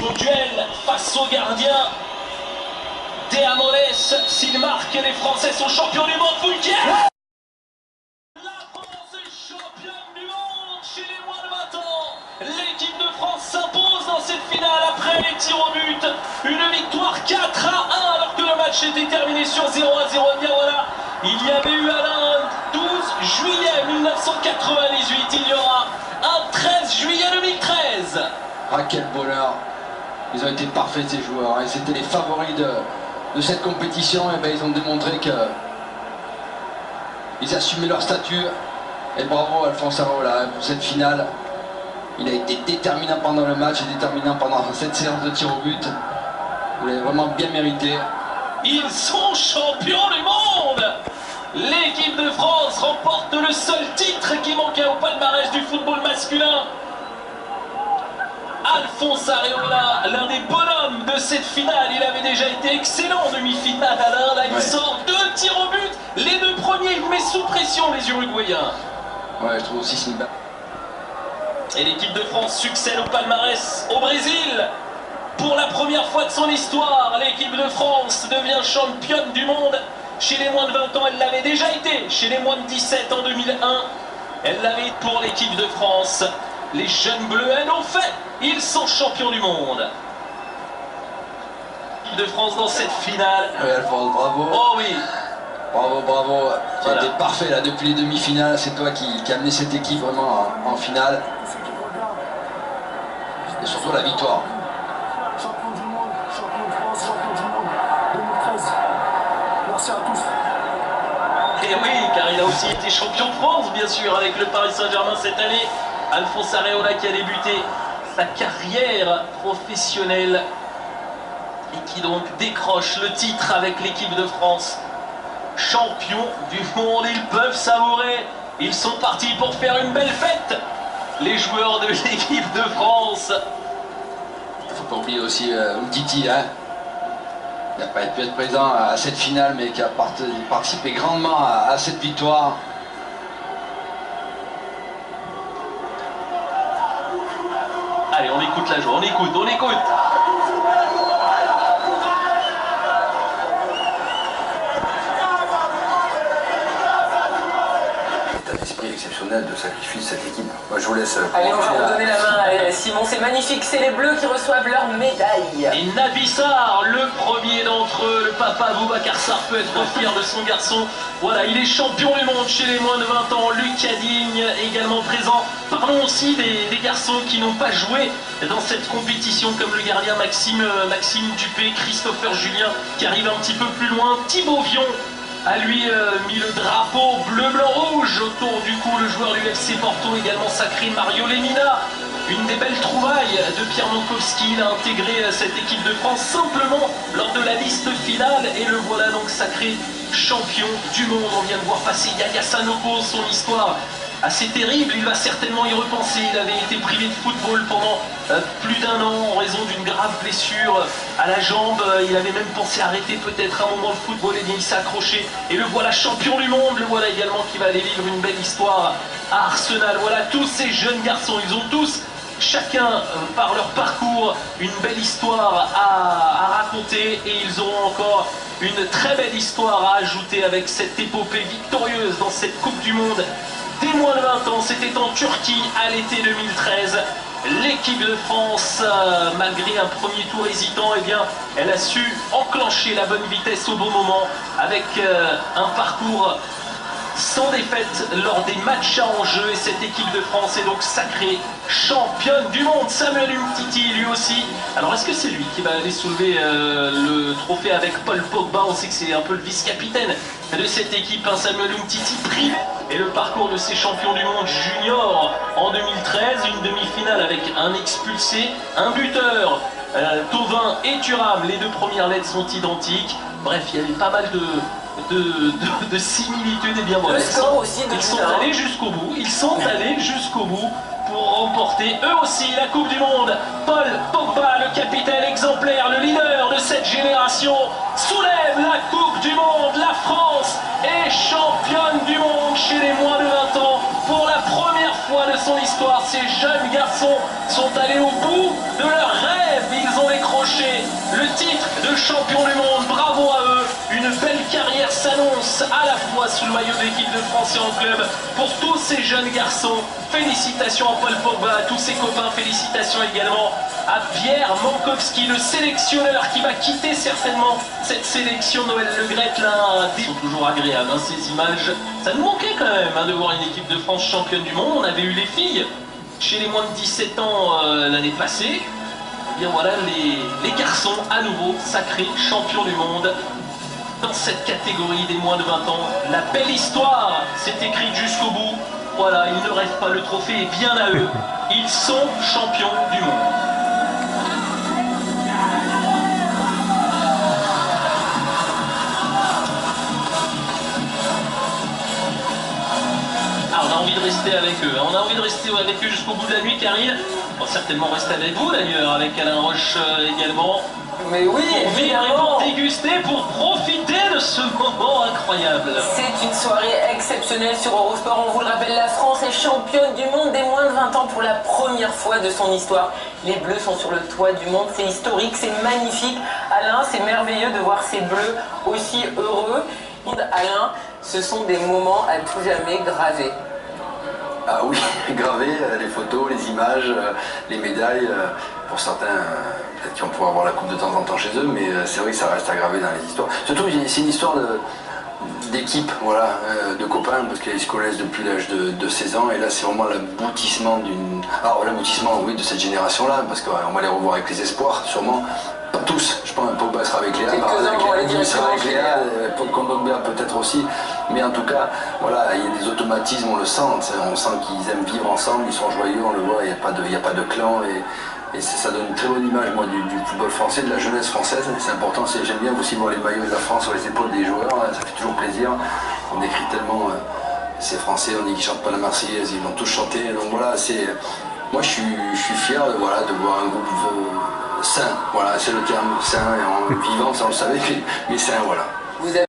au duel face au gardien. Deamones, s'il marque, les Français sont champions du monde. Foulquier. La France est championne du monde chez les moins de 20 ans. L'équipe de France s'impose dans cette finale après les tirs au but. Une victoire 4-1 alors que le match était terminé sur 0-0. Bien voilà, il y avait eu Alain 12 juillet 1998. Il y aura un 13 juillet 2013. Ah, quel bonheur. Ils ont été parfaits ces joueurs. Et c'était les favoris de cette compétition. Et ben, ils ont démontré que ils assumaient leur statut. Et bravo Alphonse Areola pour cette finale. Il a été déterminant pendant le match et déterminant pendant cette séance de tir au but. Il l'a vraiment bien mérité. Ils sont champions du monde. L'équipe de France remporte le seul titre qui manquait au palmarès du football masculin. Alphonse Areola, l'un des bonhommes de cette finale, il avait déjà été excellent en demi-finale. Alain, là il sort 2 tirs au but, les 2 premiers, il met sous pression les Uruguayens. Ouais, je trouve aussi c'est une belle. Et l'équipe de France succède au palmarès au Brésil. Pour la première fois de son histoire, l'équipe de France devient championne du monde. Chez les moins de 20 ans, elle l'avait déjà été. Chez les moins de 17 en 2001, elle l'avait pour l'équipe de France. Les jeunes bleus, elles l'ont fait. Ils sont champions du monde. L'équipe de France dans cette finale. Oui, Alphonse, bravo. Oh oui. Bravo, bravo. Tu as Voilà. été parfait là depuis les demi-finales. C'est toi qui a amené cette équipe vraiment en finale. Et surtout la victoire. Champion du monde, champion de France, champion du monde 2013. Merci à tous. Et oui, car il a aussi été champion de France, bien sûr, avec le Paris Saint-Germain cette année. Alphonse Areola qui a débuté sa carrière professionnelle et qui donc décroche le titre avec l'équipe de France. Champion du monde, ils peuvent savourer. Ils sont partis pour faire une belle fête. Les joueurs de l'équipe de France. Il ne faut pas oublier aussi Umtiti, hein. Il n'a pas pu être présent à cette finale, mais qui a participé grandement à cette victoire. Allez, on écoute la joie, on écoute. Un esprit exceptionnel de sacrifice de cette équipe. Moi, je vous laisse. Allez, on va vous donner la main à Simon, c'est magnifique, c'est les Bleus qui reçoivent leur médaille. Et Naby Sarr, le premier d'entre eux, le papa Boubacar Sarr peut être fier de son garçon. Voilà, il est champion du monde chez les moins de 20 ans. Lucas Digne également présent. Parlons aussi des garçons qui n'ont pas joué dans cette compétition, comme le gardien Maxime Dupé, Christopher Julien qui arrive un petit peu plus loin, Thibaut Vion a lui mis le drapeau bleu-blanc-rouge autour du cou. Le joueur du FC Porto également sacré, Mario Lemina. Une des belles trouvailles de Pierre Monkowski. Il a intégré cette équipe de France simplement lors de la liste finale et le voilà donc sacré champion du monde. On vient de voir passer Yaya Sanogo, son histoire assez terrible, il va certainement y repenser. Il avait été privé de football pendant plus d'1 an en raison d'une grave blessure à la jambe. Il avait même pensé arrêter peut-être un moment le football, et bien il s'est accroché et le voilà champion du monde. Le voilà également qui va aller vivre une belle histoire à Arsenal. Voilà tous ces jeunes garçons, ils ont tous chacun par leur parcours une belle histoire à raconter et ils auront encore une très belle histoire à ajouter avec cette épopée victorieuse dans cette Coupe du Monde des moins de 20 ans. C'était en Turquie à l'été 2013. L'équipe de France, malgré un premier tour hésitant, eh bien, elle a su enclencher la bonne vitesse au bon moment avec un parcours sans défaite lors des matchs à enjeu. Et cette équipe de France est donc sacrée championne du monde. Samuel Umtiti lui aussi. Alors est-ce que c'est lui qui va aller soulever le trophée avec Paul Pogba? On sait que c'est un peu le vice-capitaine de cette équipe, hein. Samuel Umtiti pris. Et le parcours de ces champions du monde junior en 2013, une demi-finale avec un expulsé, un buteur, Thauvin et Thuram. Les 2 premières lettres sont identiques. Bref, il y avait pas mal de similitudes. Et bien voilà, ils sont allés jusqu'au bout. Ils sont allés jusqu'au bout pour remporter eux aussi la Coupe du Monde. Paul Pogba, le capitaine exemplaire, le leader de cette génération, soulève la Coupe du Monde. La France est championne du monde chez les moins de 20 ans pour la première fois. fois de son histoire, ces jeunes garçons sont allés au bout de leur rêve. Ils ont décroché le titre de champion du monde. Bravo à eux. Une belle carrière s'annonce à la fois sous le maillot de l'équipe de France et en club pour tous ces jeunes garçons. Félicitations à Paul Pogba, à tous ses copains. Félicitations également à Pierre Mankowski, le sélectionneur qui va quitter certainement cette sélection. Noël Le Graët là, ils sont toujours agréables ces images. Ça nous manquait quand même de voir une équipe de France championne du monde. On avait eu les filles chez les moins de 17 ans l'année passée. Et bien voilà les garçons à nouveau sacrés champions du monde dans cette catégorie des moins de 20 ans. La belle histoire s'est écrite jusqu'au bout. Voilà, ils ne rêvent pas, le trophée est bien à eux. Ils sont champions du monde. Ah, on a envie de rester avec eux. On a envie de rester avec eux jusqu'au bout de la nuit, Karine. On va certainement rester avec vous d'ailleurs, avec Alain Roche également. Mais oui, pour vivre et évidemment. pour déguster, pour profiter de ce moment incroyable. C'est une soirée exceptionnelle sur Eurosport. On vous le rappelle, la France est championne du monde des moins de 20 ans pour la première fois de son histoire. Les Bleus sont sur le toit du monde, c'est historique, c'est magnifique. Alain, c'est merveilleux de voir ces Bleus aussi heureux. Alain, ce sont des moments à tout jamais gravés. Ah oui, gravé, les photos, les images, les médailles. Pour certains, peut-être qu'ils vont pouvoir avoir la coupe de temps en temps chez eux, mais c'est vrai que ça reste aggravé dans les histoires. Surtout, c'est une histoire d'équipe, voilà, de copains, parce qu'ils se connaissent depuis l'âge de 16 ans, et là c'est vraiment l'aboutissement d'une... Alors l'aboutissement, oui, de cette génération-là, parce qu'on va les revoir avec les espoirs, sûrement. Pas tous, je pense que Pogba sera avec Léa, sera avec Léa, Kondogbia peut-être aussi, mais en tout cas, voilà, il y a des automatismes, on le sent, on sent qu'ils aiment vivre ensemble, ils sont joyeux, on le voit, il n'y a pas de clan, et ça donne une très bonne image, moi, du football français, de la jeunesse française. C'est important, j'aime bien aussi voir les maillots de la France sur les épaules des joueurs, ça fait toujours plaisir. On décrit tellement ces Français, on dit qu'ils chantent pas la Marseillaise, ils l'ont tous chanté, donc voilà, moi je suis fier de voir un groupe sain, voilà, c'est le terme, sain, et en vivant, ça on le savait, mais sain, voilà. Vous avez